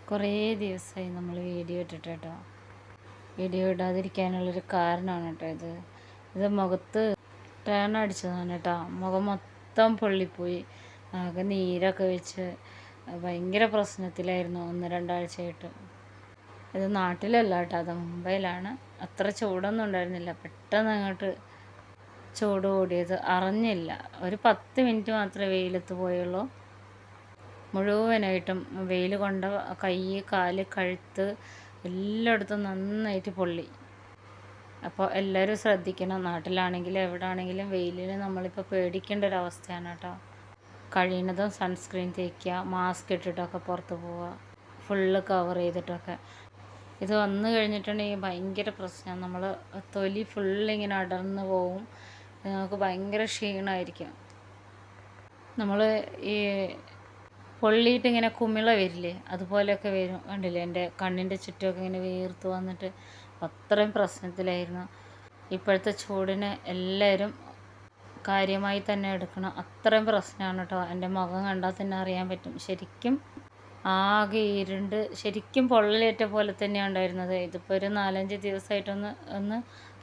കുറേ ദിവസമായി നമ്മൾ വീഡിയോ ഇട്ടിട്ട് കേട്ടോ. വീഡിയോ ഇടാതിരിക്കാനുള്ളൊരു കാരണമാണ് കേട്ടോ ഇത് മുഖത്ത് ടേൺ അടിച്ചതാണ് കേട്ടോ. മുഖം മൊത്തം പൊള്ളിപ്പോയി, ആകെ നീരൊക്കെ വെച്ച് ഭയങ്കര പ്രശ്നത്തിലായിരുന്നു 1-2 ആഴ്ചയായിട്ട്. ഇത് നാട്ടിലല്ല കേട്ടോ, അത് മുംബൈയിലാണ്. അത്ര ചൂടൊന്നും ഉണ്ടായിരുന്നില്ല, പെട്ടെന്ന് അങ്ങോട്ട് ചൂട് കൂടിയത് അറിഞ്ഞില്ല. ഒരു 10 മിനിറ്റ് മാത്രമേ വെയിലത്ത് പോയുള്ളൂ. മുഴുവനായിട്ടും വെയിൽ കൊണ്ട കൈ, കാല്, കഴുത്ത് എല്ലായിടത്തും നന്നായിട്ട് പൊള്ളി. അപ്പോൾ എല്ലാവരും ശ്രദ്ധിക്കണം. നാട്ടിലാണെങ്കിലും എവിടെ ആണെങ്കിലും വെയിലിന് നമ്മളിപ്പോൾ പേടിക്കേണ്ട ഒരു അവസ്ഥയാണ് കേട്ടോ. കഴിയുന്നതും സൺസ്ക്രീൻ തേക്കുക, മാസ്ക് ഇട്ടിട്ടൊക്കെ പുറത്ത് പോവുക, ഫുള്ള് കവർ ചെയ്തിട്ടൊക്കെ. ഇത് വന്നു കഴിഞ്ഞിട്ടുണ്ടെങ്കിൽ ഭയങ്കര പ്രശ്നമാണ്. നമ്മൾ തൊലി ഫുള്ളിങ്ങനെ അടർന്നു പോവും, നമുക്ക് ഭയങ്കര ക്ഷീണമായിരിക്കും. നമ്മൾ ഈ പൊള്ളിയിട്ട് ഇങ്ങനെ കുമിള വരില്ലേ, അതുപോലെയൊക്കെ വരും. കണ്ടില്ലേ, എൻ്റെ കണ്ണിൻ്റെ ചുറ്റുമൊക്കെ ഇങ്ങനെ വീർത്ത് വന്നിട്ട് അത്രയും പ്രശ്നത്തിലായിരുന്നു. ഇപ്പോഴത്തെ ചൂടിന് എല്ലാവരും കാര്യമായി തന്നെ എടുക്കണം. അത്രയും പ്രശ്നമാണ് കേട്ടോ. എൻ്റെ മുഖം കണ്ടാൽ തന്നെ അറിയാൻ പറ്റും, ശരിക്കും ആകെ ഇരുണ്ട്, ശരിക്കും പൊള്ളലേറ്റ പോലെ തന്നെയാണ് ഉണ്ടായിരുന്നത്. ഇതിപ്പോൾ ഒരു 4-5 ദിവസമായിട്ടൊന്ന്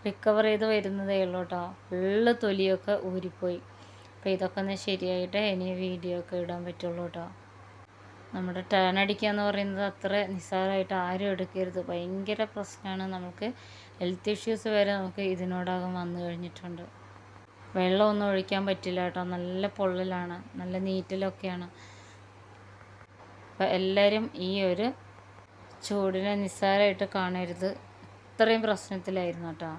റിക്കവർ ചെയ്ത് വരുന്നതേ ഉള്ളൂ കേട്ടോ. ഫുള്ള് തൊലിയൊക്കെ ഊരിപ്പോയി. അപ്പോൾ ഇതൊക്കെ ഒന്ന് ശരിയായിട്ട് ഇനി വീഡിയോ ഒക്കെ ഇടാൻ പറ്റുള്ളൂ കേട്ടോ. നമ്മുടെ ടേൺ അടിക്കുക എന്ന് പറയുന്നത് അത്ര നിസ്സാരമായിട്ട് ആരും എടുക്കരുത്. ഭയങ്കര പ്രശ്നമാണ്. നമുക്ക് ഹെൽത്ത് ഇഷ്യൂസ് വരെ നമുക്ക് ഇതിനോടകം വന്നു കഴിഞ്ഞിട്ടുണ്ട്. വെള്ളമൊന്നും ഒഴിക്കാൻ പറ്റില്ല കേട്ടോ, നല്ല പൊള്ളലാണ്, നല്ല നീറ്റലൊക്കെയാണ്. അപ്പോൾ എല്ലാവരും ഈ ഒരു ചൂടിനെ നിസ്സാരമായിട്ട് കാണരുത്. അത്രയും പ്രശ്നത്തിലായിരുന്നു കേട്ടോ.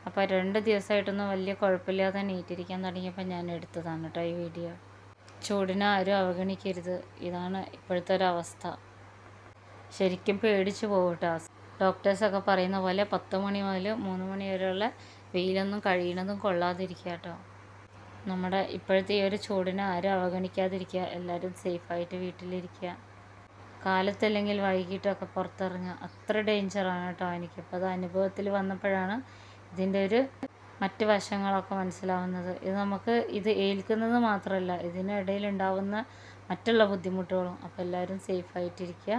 അപ്പോൾ 2 ദിവസമായിട്ടൊന്നും വലിയ കുഴപ്പമില്ലാതെ നീറ്റിരിക്കാൻ തുടങ്ങിയപ്പോൾ ഞാൻ എടുത്തതാണ് കേട്ടോ ഈ വീഡിയോ. ചൂടിനെ ആരും അവഗണിക്കരുത്. ഇതാണ് ഇപ്പോഴത്തെ ഒരവസ്ഥ. ശരിക്കും പേടിച്ച് പോകും കേട്ടോ. ഡോക്ടേഴ്സൊക്കെ പറയുന്ന പോലെ 10 മണി മുതൽ 3 മണി വരെയുള്ള വെയിലൊന്നും കഴിയണതും കൊള്ളാതിരിക്കുക കേട്ടോ. നമ്മുടെ ഇപ്പോഴത്തെ ഈ ഒരു ചൂടിനെ ആരും അവഗണിക്കാതിരിക്കുക. എല്ലാവരും സേഫായിട്ട് വീട്ടിലിരിക്കുക. കാലത്തല്ലെങ്കിൽ വൈകിട്ടൊക്കെ പുറത്തിറങ്ങുക. അത്ര ഡേഞ്ചറാണ് കേട്ടോ. എനിക്കിപ്പോൾ അത് അനുഭവത്തിൽ വന്നപ്പോഴാണ് ഇതിൻ്റെ ഒരു മറ്റ് വശങ്ങളൊക്കെ മനസ്സിലാവുന്നത്. ഇത് ഏൽക്കുന്നത് മാത്രമല്ല, ഇതിനിടയിൽ ഉണ്ടാവുന്ന മറ്റുള്ള ബുദ്ധിമുട്ടുകളും. അപ്പോൾ എല്ലാവരും സേഫായിട്ടിരിക്കുക.